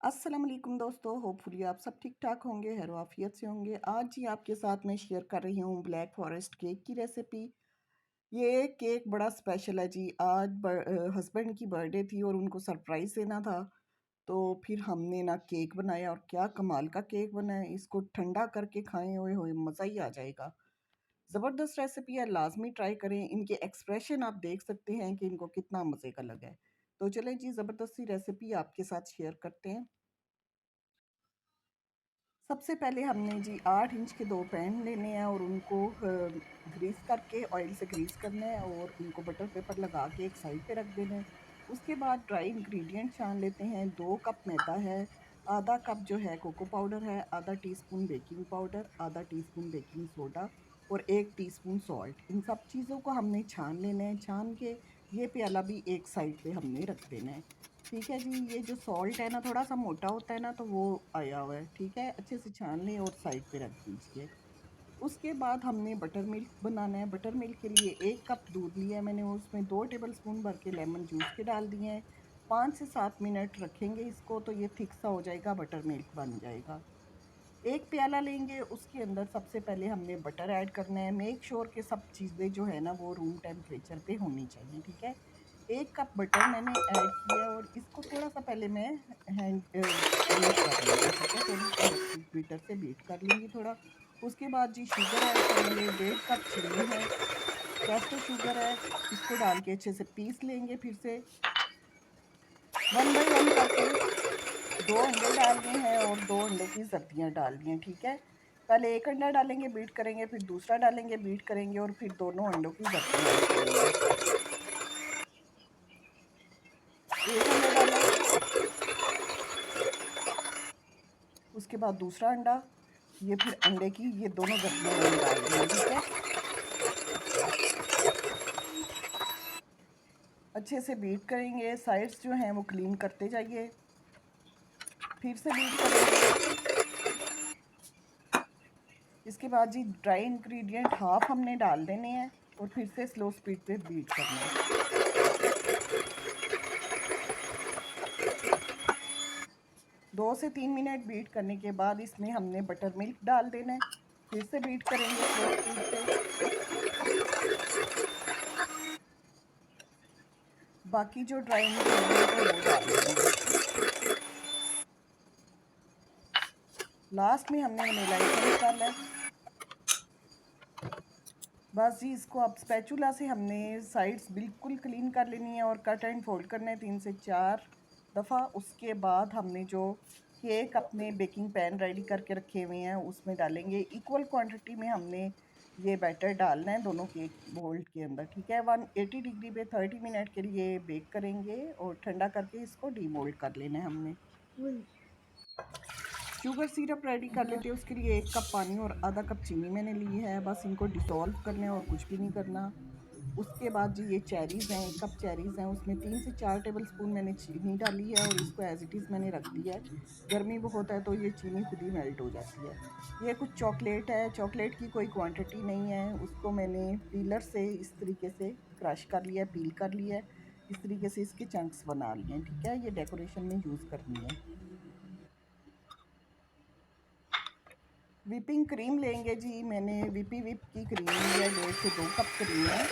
अस्सलाम वालेकुम दोस्तों, होपफुली आप सब ठीक ठाक होंगे, खैर आफियत से होंगे। आज जी आपके साथ मैं शेयर कर रही हूँ ब्लैक फॉरेस्ट केक की रेसिपी। ये केक बड़ा स्पेशल है जी। आज हस्बैंड की बर्थडे थी और उनको सरप्राइज़ देना था, तो फिर हमने ना केक बनाया और क्या कमाल का केक बना है। इसको ठंडा करके खाएं, ओए होए मज़ा ही आ जाएगा। ज़बरदस्त रेसिपी है, लाजमी ट्राई करें। इनके एक्सप्रेशन आप देख सकते हैं कि इनको कितना मज़े का लगा है। तो चलें जी, ज़बरदस्त सी रेसिपी आपके साथ शेयर करते हैं। सबसे पहले हमने जी 8 इंच के 2 पैन लेने हैं और उनको ग्रीस करके ऑयल से ग्रीस करना है और उनको बटर पेपर लगा के एक साइड पे रख देना है। उसके बाद ड्राई इंग्रेडिएंट छान लेते हैं। 2 कप मैदा है, आधा कप जो है कोको पाउडर है, आधा टीस्पून बेकिंग पाउडर, आधा टीस्पून बेकिंग सोडा और 1 टीस्पून सॉल्ट। इन सब चीज़ों को हमने छान लेना है। छान के ये प्याला भी एक साइड पे हमने रख देना है। ठीक है जी, ये जो सॉल्ट है ना थोड़ा-सा मोटा होता है ना, तो वो आया हुआ है, ठीक है? अच्छे से छान लें और साइड पे रख दीजिए। उसके बाद हमने बटर मिल्क बनाना है। बटर मिल्क के लिए 1 कप दूध लिया है मैंने, उसमें 2 टेबलस्पून भर के लेमन जूस के डाल दिए हैं। 5 से 7 मिनट रखेंगे इसको, तो ये थिक सा हो जाएगा, बटर मिल्क बन जाएगा। 1 प्याला लेंगे, उसके अंदर सबसे पहले हमने बटर ऐड करना है। मेक श्योर कि सब चीज़ें जो है ना वो रूम टेम्परेचर पे होनी चाहिए, ठीक है? 1 कप बटर मैंने ऐड किया और इसको थोड़ा-सा पहले मैं बीट कर लूँगी, ठीक है? थोड़ी इलेक्ट्रिक बीटर से बीट कर लूँगी थोड़ा। उसके बाद जी शुगर ऐड करेंगे, 1.5 कप चीनी है, कैस्टर शुगर है, इसको डाल के अच्छे से पीस लेंगे फिर से। 1 बाय 1 करके 2 अंडे डालने हैं और 2 अंडों की जर्दियाँ डालनी हैं, ठीक है? पहले 1 अंडा डालेंगे, बीट करेंगे, फिर दूसरा डालेंगे, बीट करेंगे और फिर दोनों अंडों की जर्दियाँ ऐड करेंगे। 1 अंडा डाला, उसके बाद दूसरा अंडा, ये फिर अंडे की ये दोनों जर्दियाँ मैंने डाल दी हैं, ठीक है? अच्छे से बीट करेंगे, साइड्स जो हैं वो क्लीन करते जाइए। फिर से बीट करेंगे। इसके बाद जी ड्राई इंग्रेडिएंट हाफ हमने डाल देने हैं और फिर से स्लो स्पीड पे बीट करना है। 2 से 3 मिनट बीट करने के बाद इसमें हमने बटर मिल्क डाल देना है। फिर से बीट करेंगे स्लो स्पीड पे। बाकी जो ड्राई इंग्रेडिएंट है वो डाल देंगे। लास्ट में हमने वनीला एसेंस डाला है। बस जी इसको अब स्पैचुला से हमने साइड्स बिल्कुल क्लीन कर लेनी है और कट एंड फोल्ड करना है 3 से 4 दफ़ा। उसके बाद हमने जो केक अपने बेकिंग पैन रेडी करके रखे हुए हैं उसमें डालेंगे। इक्वल क्वांटिटी में हमने ये बैटर डालना है दोनों केक मोल्ड के अंदर, ठीक है? 180 डिग्री पे 30 मिनट के लिए बेक करेंगे और ठंडा करके इसको डीमोल्ड कर लेना है हमने। शुगर सिरप रेडी कर लेते हैं। उसके लिए 1 कप पानी और आधा कप चीनी मैंने ली है। बस इनको डिसॉल्व करना है और कुछ भी नहीं करना। उसके बाद जी ये चेरीज़ हैं, 1 कप चेरीज़ हैं, उसमें 3 से 4 टेबलस्पून मैंने चीनी डाली है और इसको एज़ इट इज़ मैंने रख दिया है। गर्मी बहुत है तो ये चीनी खुद ही मेल्ट हो जाती है। ये कुछ चॉकलेट है, चॉकलेट की कोई क्वांटिटी नहीं है। उसको मैंने पीलर से इस तरीके से क्रश कर लिया है, पील कर लिया है। इस तरीके से इसके चंक्स बना लिए हैं, ठीक है? ये डेकोरेशन में यूज़ करनी है। व्हिपिंग क्रीम लेंगे जी, मैंने विप की क्रीम ली है, 1.5 से 2 कप क्रीम है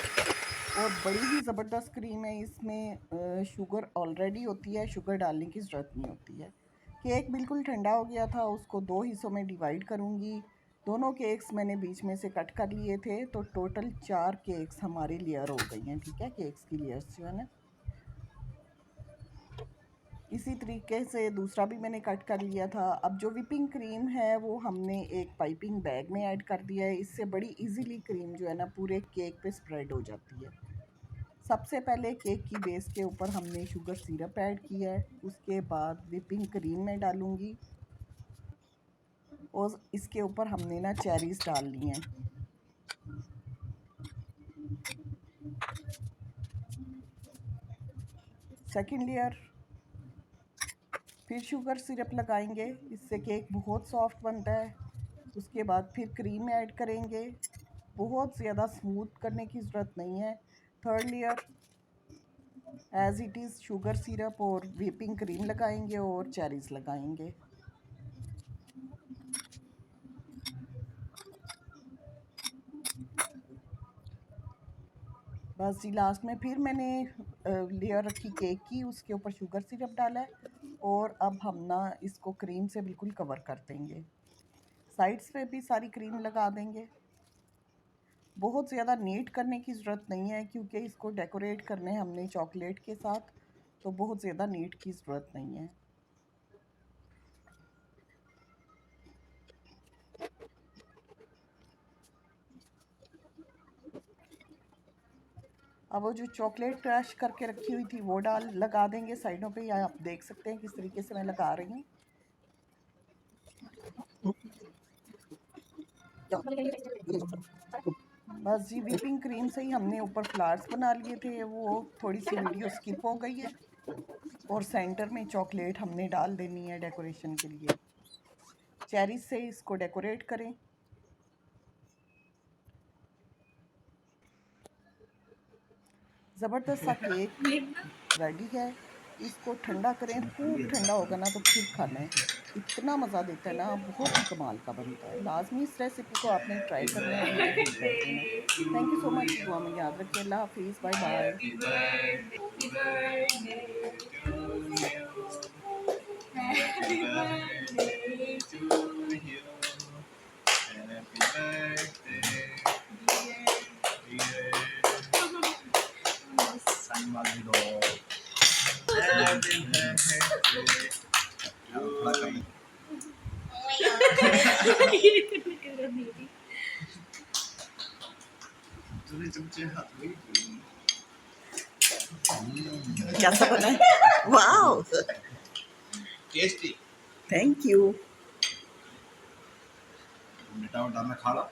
और बड़ी ही ज़बरदस्त क्रीम है। इसमें शुगर ऑलरेडी होती है, शुगर डालने की ज़रूरत नहीं होती है। केक बिल्कुल ठंडा हो गया था, उसको 2 हिस्सों में डिवाइड करूँगी। दोनों केक्स मैंने बीच में से कट कर लिए थे, तो टोटल 4 केक्स हमारी लेयर हो गई हैं, ठीक है? केक्स की लेयर्स जो है ना, इसी तरीके से दूसरा भी मैंने कट कर लिया था। अब जो व्हिपिंग क्रीम है वो हमने एक पाइपिंग बैग में ऐड कर दिया है। इससे बड़ी इजीली क्रीम जो है ना पूरे केक पे स्प्रेड हो जाती है। सबसे पहले केक की बेस के ऊपर हमने शुगर सिरप ऐड किया है, उसके बाद व्हिपिंग क्रीम में डालूंगी और इसके ऊपर हमने ना चेरीज़ डाल ली हैं। सेकंड लेयर, फिर शुगर सिरप लगाएंगे, इससे केक बहुत सॉफ्ट बनता है। उसके बाद फिर क्रीम ऐड करेंगे, बहुत ज़्यादा स्मूथ करने की ज़रूरत नहीं है। Third layer, as it is sugar syrup और व्हिपिंग क्रीम लगाएंगे और चेरीज़ लगाएंगे। बस जी लास्ट में फिर मैंने लेयर रखी केक की, उसके ऊपर शुगर सिरप डाला है और अब हम ना इसको क्रीम से बिल्कुल कवर कर देंगे। साइड्स पे भी सारी क्रीम लगा देंगे। बहुत ज़्यादा नीट करने की ज़रूरत नहीं है क्योंकि इसको डेकोरेट करने हमने चॉकलेट के साथ, तो बहुत ज़्यादा नीट की ज़रूरत नहीं है। अब वो जो चॉकलेट क्रश करके रखी हुई थी वो लगा देंगे साइडों पे, या आप देख सकते हैं किस तरीके से मैं लगा रही हूँ। बस जी व्हिपिंग क्रीम से ही हमने ऊपर फ्लावर्स बना लिए थे, वो थोड़ी सी वीडियो स्किप हो गई है। और सेंटर में चॉकलेट हमने डाल देनी है डेकोरेशन के लिए। चेरी से इसको डेकोरेट करें। ज़बरदस्त सा केक रेडी है। इसको ठंडा करें, खूब ठंडा होगा ना तो फिर खाना है, इतना मज़ा देता है ना, बहुत ही कमाल का बनता है। लाजमी इस रेसिपी को आपने ट्राई करना है और मुझे फीडबैक देना है। Thank you so much. दुआ में याद रखिए। अल्लाह हाफिज़। Bye bye. Happy birthday to you. Happy birthday, dear. Sanmalido. Happy birthday to you. तूने चमचे हाथ में कैसा बना है? Wow, tasty. Thank you. बेटा उठा मैं खा ला।